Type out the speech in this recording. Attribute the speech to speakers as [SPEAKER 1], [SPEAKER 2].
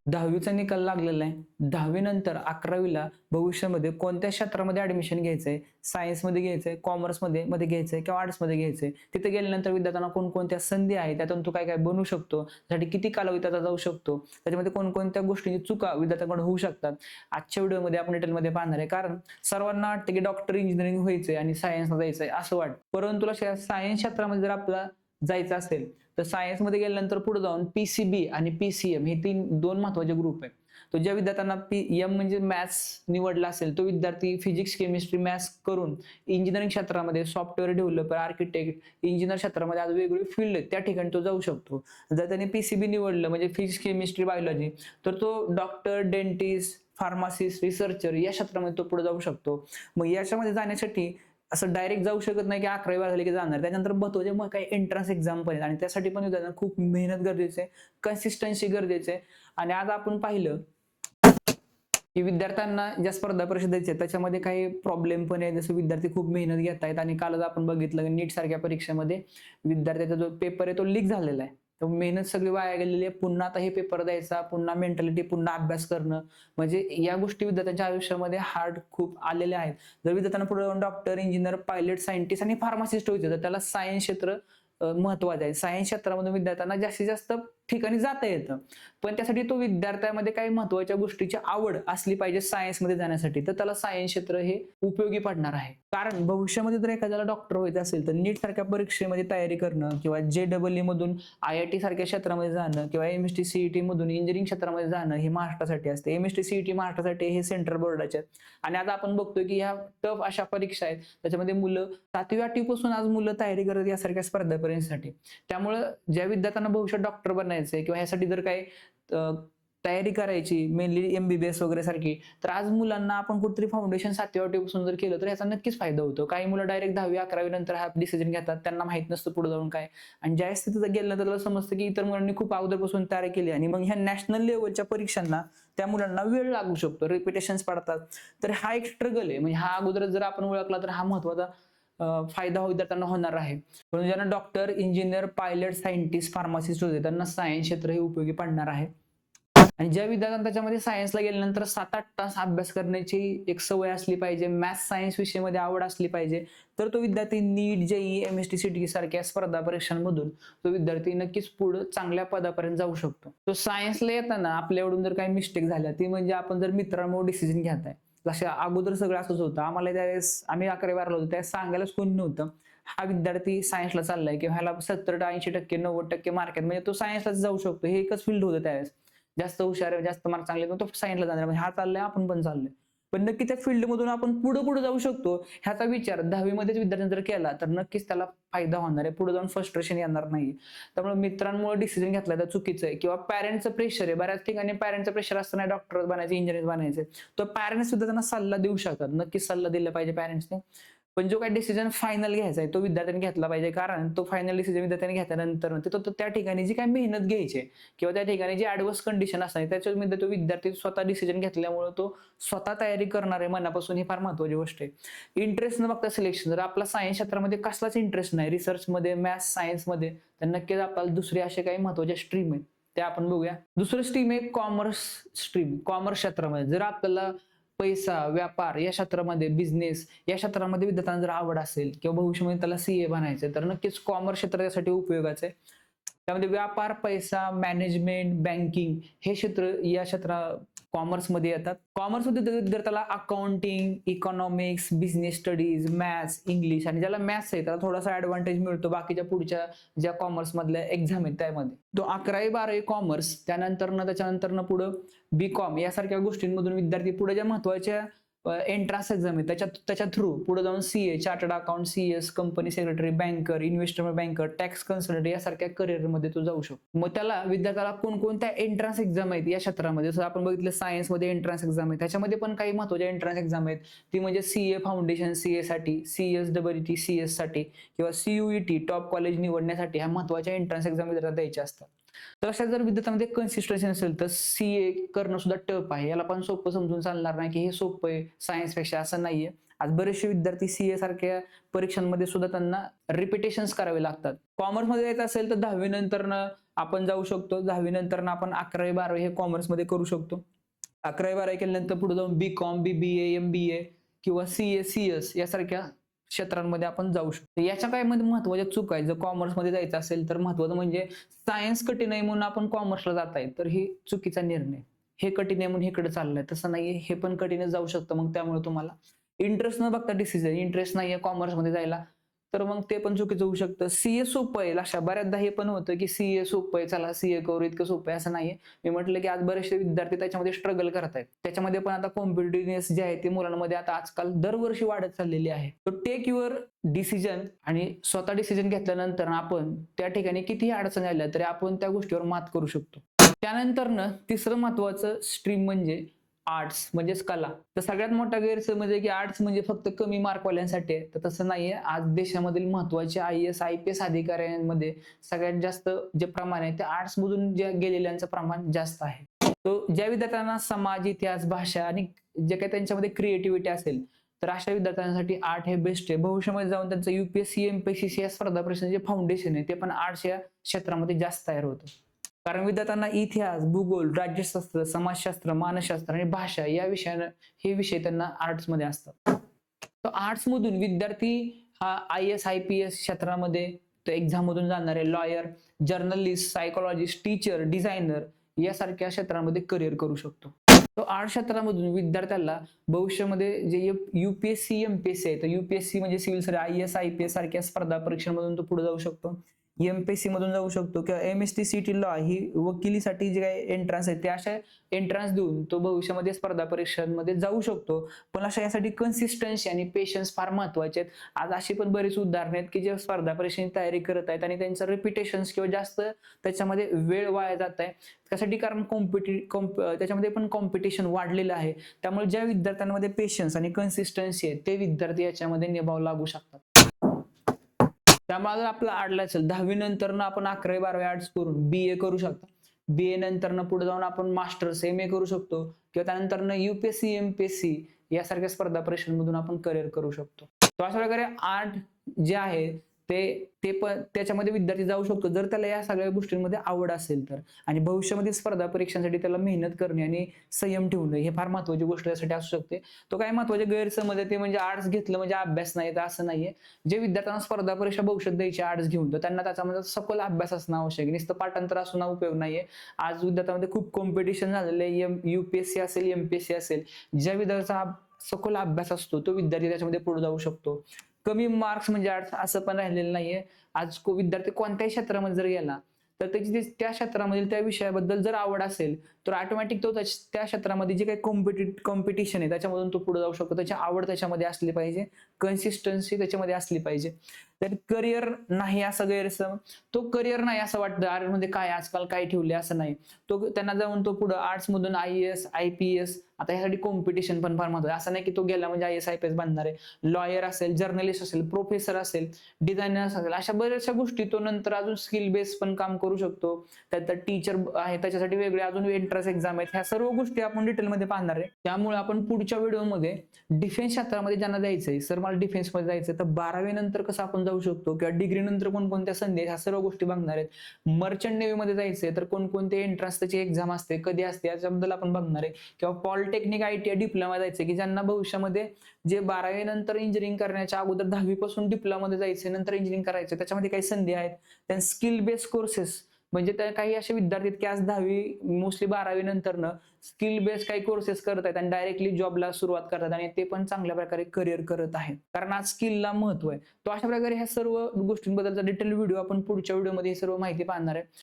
[SPEAKER 1] 10वीचा निकाल लागलेला आहे. 10वी नंतर 11वीला भविष्यामध्ये कोणत्या क्षेत्रामध्ये ऍडमिशन घ्यायचंय, सायन्समध्ये घ्यायचंय, कॉमर्समध्ये घ्यायचंय किंवा आर्ट्समध्ये घ्यायचंय. तिथे गेल्यानंतर विद्यार्थ्यांना कोणकोणत्या संधी आहेत, त्यातून तू काय काय बनू शकतो, त्यासाठी किती कालावधी त्याचा जाऊ शकतो, त्याच्यामध्ये कोणकोणत्या गोष्टींची चुका विद्यार्थ्यांकडून होऊ शकतात. आजच्या व्हिडिओमध्ये आपण डिटेलमध्ये पाहणार आहे. कारण सर्वांना वाटतं की डॉक्टर इंजिनिअरिंग व्हायचंय आणि सायन्सला जायचंय असं वाटतं. परंतु तुला सायन्स क्षेत्रामध्ये जर आपला जायचं असेल तर सायन्समध्ये गेल्यानंतर पुढे जाऊन पीसीबी आणि पीसीएम हे दोन महत्वाचे ग्रुप आहेत. तो ज्या विद्यार्थ्यांना एम म्हणजे मॅथ्स निवडला असेल तो विद्यार्थी फिजिक्स केमिस्ट्री मॅथ्स करून इंजिनिअरिंग क्षेत्रामध्ये सॉफ्टवेअर डेव्हलपर आर्किटेक्ट इंजिनिअर क्षेत्रामध्ये आज वेगवेगळे फील्ड आहेत त्या ठिकाणी तो जाऊ शकतो. जर त्याने पीसीबी निवडलं म्हणजे फिजिक्स केमिस्ट्री बायोलॉजी तर तो डॉक्टर डेंटिस्ट फार्मासिस्ट रिसर्चर या क्षेत्रामध्ये तो पुढे जाऊ शकतो. मग याच्यामध्ये जाण्यासाठी असं डायरेक्ट जाऊ शकत नाही की 11वी झाली की जाणार. त्याच्यानंतर महत्त्वाचे मग काही एंट्रन्स एक्झाम पण आहेत आणि त्यासाठी पण विद्यार्थ्यांना खूप मेहनत गरजेची आहे, कन्सिस्टन्सी गरजेची आहे. आणि आज आपण पाहिलं की विद्यार्थ्यांना ज्या स्पर्धा परीक्षा त्याच्यामध्ये काही प्रॉब्लेम पण आहे. जसं विद्यार्थी खूप मेहनत घेत आहेत आणि कालच आपण बघितलं नीट सारख्या परीक्षेमध्ये विद्यार्थ्याचा जो पेपर आहे तो लीक झालेला आहे. तर मेहनत सगळी वाया गेलेली आहे. पुन्हा आता हे पेपर द्यायचा, पुन्हा मेंटॅलिटी, पुन्हा अभ्यास करणं, म्हणजे या गोष्टी विद्यार्थ्यांच्या आयुष्यामध्ये हार्ड खूप आलेल्या आहेत. जर विद्यार्थ्यांना पुढे डॉक्टर इंजिनियर पायलट सायंटिस्ट आणि फार्मासिस्ट व्हायचं तर त्याला सायन्स क्षेत्र महत्वाचं आहे. सायन्स क्षेत्रामध्ये विद्यार्थ्यांना जास्तीत जास्त ठिकाणी जाता येतं. पण त्यासाठी तो विद्यार्थ्यामध्ये काही महत्वाच्या गोष्टीची आवड असली पाहिजे सायन्समध्ये जाण्यासाठी, तर त्याला सायन्स क्षेत्र हे उपयोगी पडणार आहे. कारण भविष्यामध्ये जर एखाद्याला डॉक्टर व्हायचं असेल तर नीट सारख्या परीक्षेमध्ये तयारी करणं किंवा JEE मधून IIT सारख्या क्षेत्रामध्ये जाणं किंवा MST CET मधून इंजिनिअरिंग क्षेत्रामध्ये जाणं हे महाराष्ट्रासाठी असते. MST CET महाराष्ट्रासाठी हे सेंट्रल बोर्डाचे आहेत. आणि आता आपण बघतोय की ह्या टफ अशा परीक्षा आहेत त्याच्यामध्ये मुलं 7वी 8वी पासून आज मुलं तयारी करत यासारख्या स्पर्धा परीक्षेसाठी. त्यामुळे ज्या विद्यार्थ्यांना भविष्यात डॉक्टर बनायचंय किंवा ह्यासाठी जर काही तयारी करायची मेनली MBBS वगैरे सारखी, तर आज मुलांना आपण कुठेतरी फाउंडेशन 7वी 8वी पासून जर केलं तर याचा नक्कीच फायदा होतो. काही मुलं डायरेक्ट 10वी 11वी नंतर हा डिसिजन घेतात, त्यांना माहित नसतं पुढे जाऊन काय, आणि ज्या स्थितीत गेलं तर त्याला समजतं की इतर मुलांनी खूप अगोदरपासून तयारी केली आणि मग ह्या नॅशनल लेवलच्या परीक्षांना त्या मुलांना वेळ लागू शकतो, रिपिटेशन्स पडतात. तर हा एक स्ट्रगल आहे. म्हणजे हा अगोदर जर आपण ओळखला तर हा महत्वाचा फायदा विद्यार्थ्यांना होणार आहे. पण ज्यांना doctor engineer pilot scientist pharmacist होते त्यांना सायन्स क्षेत्र हे उपयोगी पडणार आहे. आणि ज्या विद्यार्थ्यांना त्याच्यामध्ये सायन्सला गेल्यानंतर 7-8 तास अभ्यास करण्याची एक सवय असली पाहिजे, मॅथ्स सायन्स विषयामध्ये आवड असली पाहिजे, तर तो विद्यार्थी नीट JEE MST CET सारख्या स्पर्धा परीक्षांमधून तो विद्यार्थी नक्कीच पुढे चांगल्या पदापर्यंत जाऊ शकतो. तो सायन्सला येताना आपल्याकडून जर काही मिस्टेक झाल्या ती म्हणजे आपण जर मित्रांमुळे डिसिजन घेताय. जशा अगोदर सगळं असंच होतं. आम्हाला त्यावेळेस आम्ही 11वी 12वी होतो त्यावेळेस सांगायलाच कोणी नव्हतं. हा विद्यार्थी सायन्सला चाललाय किंवा ह्याला 70-80% 90% मार्क आहेत म्हणजे तो सायन्सलाच जाऊ शकतो. हे एकच फील्ड होतं त्यावेळेस. जास्त हुशार आहे, जास्त मार्क चांगले तो सायन्सला जाणार म्हणजे हा चाललाय आपण पण चाललोय. पण नक्की त्या फील्डमधून आपण पुढे जाऊ शकतो ह्याचा विचार 10वी मध्येच विद्यार्थ्यांनी जर केला तर नक्कीच त्याला फायदा होणार आहे. पुढे जाऊन फ्रस्ट्रेशन येणार नाही. त्यामुळे मित्रांमुळे डिसिजन घेतला तर चुकीचं आहे किंवा पॅरेंट्सचं प्रेशर आहे. बऱ्याच ठिकाणी पॅरेंट्सचं प्रेशर असतं डॉक्टर बनायचे इंजिनियर बनायचे, तर पॅरेंट्स सुद्धा त्यांना सल्ला देऊ शकतात. नक्कीच सल्ला दिला पाहिजे पॅरेंट्सने. पण जो काही डिसिजन फायनल घ्यायचा आहे तो विद्यार्थ्यांनी घेतला पाहिजे. कारण तो फायनल डिसिजन विद्यार्थ्यांनी घेतल्यानंतर तो त्या ठिकाणी जी काही मेहनत घ्यायची आहे किंवा त्या ठिकाणी जी ऍडव्हर्स कंडिशन असणार त्याच्यामध्ये तो विद्यार्थी स्वतः डिसिजन घेतल्यामुळे तो स्वतः तयारी करणार आहे मनापासून, ही फार महत्वाची गोष्ट आहे. इंटरेस्ट न बघता सिलेक्शन. जर आपला सायन्स क्षेत्रामध्ये कसलाच इंटरेस्ट नाही, रिसर्चमध्ये मॅथ्स सायन्समध्ये, तर नक्कीच आपल्याला दुसरे असे काही महत्वाचे स्ट्रीम आहेत ते आपण बघूया. दुसरं स्ट्रीम आहे कॉमर्स स्ट्रीम. कॉमर्स क्षेत्रामध्ये जर आपल्याला पैसा, व्यापार या क्षेत्रामध्ये, बिझनेस या क्षेत्रामध्ये विद्यार्थ्यांना जर आवड असेल किंवा भविष्यामध्ये त्याला CA बनायचं तर नक्कीच कॉमर्स क्षेत्र त्यासाठी उपयोगाचं आहे. त्यामध्ये व्यापार, पैसा, मॅनेजमेंट, बँकिंग हे क्षेत्र या कॉमर्समध्ये येतात. कॉमर्समध्ये विद्यार्थ्याला accounting, economics, business studies, maths, English, आणि ज्याला मॅथ्स आहे त्याला थोडासा ऍडव्हान्टेज मिळतो बाकीच्या पुढच्या ज्या कॉमर्स मधल्या एक्झाम आहेत त्यामध्ये. तो 11वी 12वी कॉमर्स, त्याच्यानंतर पुढे BCom यासारख्या गोष्टींमधून विद्यार्थी पुढे ज्या महत्वाच्या एंट्रन्स एक्झाम आहे त्याच्या थ्रू पुढे जाऊन CA, chartered account, CS, company secretary, banker, investment banker, tax consultant यासारख्या करिअरमध्ये तो जाऊ शकतो. मग विद्यार्थ्याला कोणकोणत्या एंट्रन्स एक्झाम आहेत या क्षेत्रामध्ये, जसं आपण बघितलं सायन्समध्ये एंट्रन्स एक्झाम आहे, त्याच्यामध्ये पण काही महत्वाच्या एंट्रन्स एक्झाम आहेत. ती म्हणजे CA फाउंडेशन CA साठी, CSEET CS साठी किंवा CUET टॉप कॉलेज निवडण्यासाठी ह्या महत्वाच्या एंट्रन्स एक्झाम विद्यार्थ्याला द्यायच्या असतात. तर अशा जर विद्यार्थ्यांमध्ये कन्सिस्टन्सी नसेल तर CA करणं सुद्धा टफ आहे. याला पण सोपं समजून चालणार नाही की हे सोपं आहे सायन्स पेक्षा, असं नाहीये. आज बरेचसे विद्यार्थी सीए सारख्या परीक्षांमध्ये सुद्धा त्यांना रिपिटेशन्स करावे लागतात. कॉमर्समध्ये जायचं असेल तर 10वी नंतरनं आपण जाऊ शकतो. 10वी नंतरनं आपण 11वी 12वी हे कॉमर्समध्ये करू शकतो. 11वी 12वी केल्यानंतर पुढे जाऊन बीकॉम, बीबीए, एमबीए किंवा सीए, सीएस यासारख्या क्षेत्रांमध्ये आपण जाऊ शकतो. याच्या काय मध्ये महत्वाच्या चूक आहे. जर कॉमर्समध्ये जायचं असेल तर महत्वाचं म्हणजे सायन्स कठीण आहे म्हणून आपण कॉमर्सला जात आहे, तर ही चुकीचा निर्णय. हे कठीण आहे म्हणून इकडे चाललंय तसं नाहीये. हे पण कठीणच जाऊ शकतं. मग त्यामुळे तुम्हाला इंटरेस्ट न बघता डिसिजन, इंटरेस्ट नाहीये कॉमर्समध्ये जायला, तर मग ते पण चुकीचं होऊ शकतं. सीए सोपं आहे, अशा बऱ्याचदा हे पण होतं की सीए सोपं आहे, चला सीए करू, इतकं सोपं आहे असं नाहीये. मी म्हटलं की आज बरेचसे विद्यार्थी त्याच्यामध्ये स्ट्रगल करत आहेत. त्याच्यामध्ये पण आता कॉम्पिटिटिव्हनेस जे आहे ते मुलांमध्ये आता आजकाल दरवर्षी वाढत चाललेली आहे. तो टेक युअर डिसिजन आणि स्वतः डिसिजन घेतल्यानंतर आपण त्या ठिकाणी कितीही अडचणी आल्या तरी आपण त्या गोष्टीवर मात करू शकतो. त्यानंतर तिसरं महत्वाचं स्ट्रीम म्हणजे आर्ट्स म्हणजेच कला. तर सगळ्यात मोठा गैरसमज आहे की आर्ट्स म्हणजे फक्त कमी मार्कवाल्यांसाठी आहे, तर तसं नाहीये. आज देशामधील महत्वाचे IAS IPS अधिकाऱ्यांमध्ये सगळ्यात जास्त जे प्रमाण आहे ते आर्ट्स मधून जे गेलेल्यांचं प्रमाण जास्त आहे. तो ज्या विद्यार्थ्यांना समाज, इतिहास, भाषा आणि जे काही त्यांच्यामध्ये क्रिएटिव्हिटी असेल तर अशा विद्यार्थ्यांसाठी आर्ट हे बेस्ट आहे. भविष्यामध्ये जाऊन त्यांचं UPSC MPSC या स्पर्धा परीक्षांचे जे फाउंडेशन आहे ते पण आर्ट्स या क्षेत्रामध्ये जास्त तयार होतं. कारण विद्यार्थ्यांना इतिहास, भूगोल, राज्यशास्त्र, समाजशास्त्र, मानसशास्त्र आणि भाषा या विषयानं हे विषय त्यांना आर्ट्समध्ये असतात. तर आर्ट्स मधून विद्यार्थी हा IAS IPS क्षेत्रामध्ये तो एक्झाम मधून जाणारे lawyer, journalist, psychologist, teacher, designer यासारख्या क्षेत्रामध्ये करिअर करू शकतो. तो आर्ट क्षेत्रामधून विद्यार्थ्याला भविष्यामध्ये जे UPSC MPSC आहे, तर UPSC म्हणजे सिव्हिल सर्व्हिस, IAS IPS सारख्या स्पर्धा परीक्षांमधून तो पुढे जाऊ शकतो. MPSC मधून जाऊ शकतो किंवा MST CT लॉ ही वकिलीसाठी जे काही एंट्रन्स आहे ते अशा एंट्रन्स देऊन तो भविष्यामध्ये स्पर्धा परीक्षांमध्ये जाऊ शकतो. पण अशा यासाठी कन्सिस्टन्सी आणि पेशन्स फार महत्वाचे आहेत. आज अशी पण बरीच उदाहरणे आहेत की जे स्पर्धा परीक्षेची तयारी करत आहेत आणि त्यांचं रिपिटेशन्स किंवा जास्त त्याच्यामध्ये वेळ वाया जात आहे. त्यासाठी कारण त्याच्यामध्ये पण कॉम्पिटिशन वाढलेलं आहे. त्यामुळे ज्या विद्यार्थ्यांमध्ये पेशन्स आणि कन्सिस्टन्सी आहे ते विद्यार्थी याच्यामध्ये निभाव लागू शकतात. त्यामुळे जर आपला आर्टला असेल 10वी नंतर आपण 11वी 12वी आर्ट्स करून BA करू शकता. BA नंतर पुढे जाऊन आपण मास्टर्स MA करू शकतो किंवा त्यानंतर UPSC MPSC यासारख्या स्पर्धा परीक्षांमधून आपण करिअर करू शकतो. तो अशा प्रकारे आर्ट जे आहे ते पण त्याच्यामध्ये विद्यार्थी जाऊ शकतो जर त्याला या सगळ्या गोष्टींमध्ये आवड असेल तर. आणि भविष्यामध्ये स्पर्धा परीक्षांसाठी त्याला मेहनत करणे आणि संयम ठेवणे हे फार महत्वाची गोष्ट त्यासाठी असू शकते. तो काय महत्वाचे गैरसमज आहे ते म्हणजे आर्ट्स घेतलं म्हणजे अभ्यास नाही, तर असं नाहीये. जे विद्यार्थ्यांना स्पर्धा परीक्षा भविष्यात द्यायची आर्ट्स घेऊन तर त्यांना त्याच्यामध्ये सखोल अभ्यास असणं आवश्यक आहे. नुसतं पाठांतर असून उपयोग नाहीये. आज विद्यार्थ्यांमध्ये खूप कॉम्पिटिशन झालेलं आहे. UPSC असेल MPSC असेल, ज्या विद्यार्थ्याचा सखोल अभ्यास असतो तो विद्यार्थी त्याच्यामध्ये पुढे जाऊ शकतो. कमी मार्क्स म्हणजे असं पण राहिलेलं नाहीये. आज विद्यार्थी कोणत्याही क्षेत्रामध्ये जर गेला तर त्याची त्या क्षेत्रामधील त्या विषयाबद्दल जर आवड असेल तर ऑटोमॅटिक तो त्या क्षेत्रामध्ये जे काही कॉम्पिटिशन आहे त्याच्यामधून तो पुढे जाऊ शकतो. त्याची आवड त्याच्यामध्ये असली पाहिजे, कन्सिस्टन्सी त्याच्यामध्ये असली पाहिजे. तर करिअर नाही असं गैरसमज, तो करिअर नाही असं वाटतं आर्ट मध्ये काय आजकाल काय ठेवले असं नाही. तो त्यांना जाऊन तो पुढे आर्ट्स मधून IAS IPS आता यासाठी कॉम्पिटिशन पण फार महत्वाचं. असं नाही की तो गेला म्हणजे IAS IPS बनणार आहे. लॉयर असेल, जर्नलिस्ट असेल, प्रोफेसर असेल, डिझायनर असेल, अशा बऱ्याचशा गोष्टी तो नंतर अजून स्किल बेस पण काम करू शकतो. त्यात टीचर आहे त्याच्यासाठी वेगळे अजून एंट्रन्स एक्झाम आहेत. ह्या सर्व गोष्टी आपण डिटेलमध्ये पाहणार आहे. त्यामुळे आपण पुढच्या व्हिडिओमध्ये डिफेन्स क्षेत्रामध्ये ज्यांना जायचंय, सर मला डिफेन्स मध्ये जायचंय, तर 12वी नंतर कसं आपण जाऊ शकतो किंवा डिग्री नंतर कोणकोणत्या संधी आहेत ह्या सर्व गोष्टी बघणार आहेत. मर्चंट नेव्ही मध्ये जायचंय तर कोणकोणते एंट्रन्स त्याची एक्झाम असते, कधी असते याच्याबद्दल आपण बघणार आहे. किंवा पॉलिटेक्निक ITI डिप्लोमा जायचंय की ज्यांना भविष्यामध्ये जे 12वी नंतर इंजिनिअरिंग करण्याच्या अगोदर 10वी पासून डिप्लोमामध्ये जायचंय, नंतर इंजिनिअरिंग करायचं, त्याच्यामध्ये काही संधी आहेत. त्यांना स्किल बेस्ड कोर्सेस म्हणजे त्या काही असे विद्यार्थी की आज 10वी मोस्टली 12वी नंतर स्किल बेस्ड काही कोर्सेस करत आहेत आणि डायरेक्टली जॉबला सुरुवात करतात आणि ते पण चांगल्या प्रकारे करिअर करत आहेत. कारण आज स्किलला महत्व आहे. तो अशा प्रकारे ह्या सर्व गोष्टींबद्दलचा डिटेल व्हिडिओ आपण पुढच्या व्हिडिओमध्ये ही सर्व माहिती पाहणार आहे.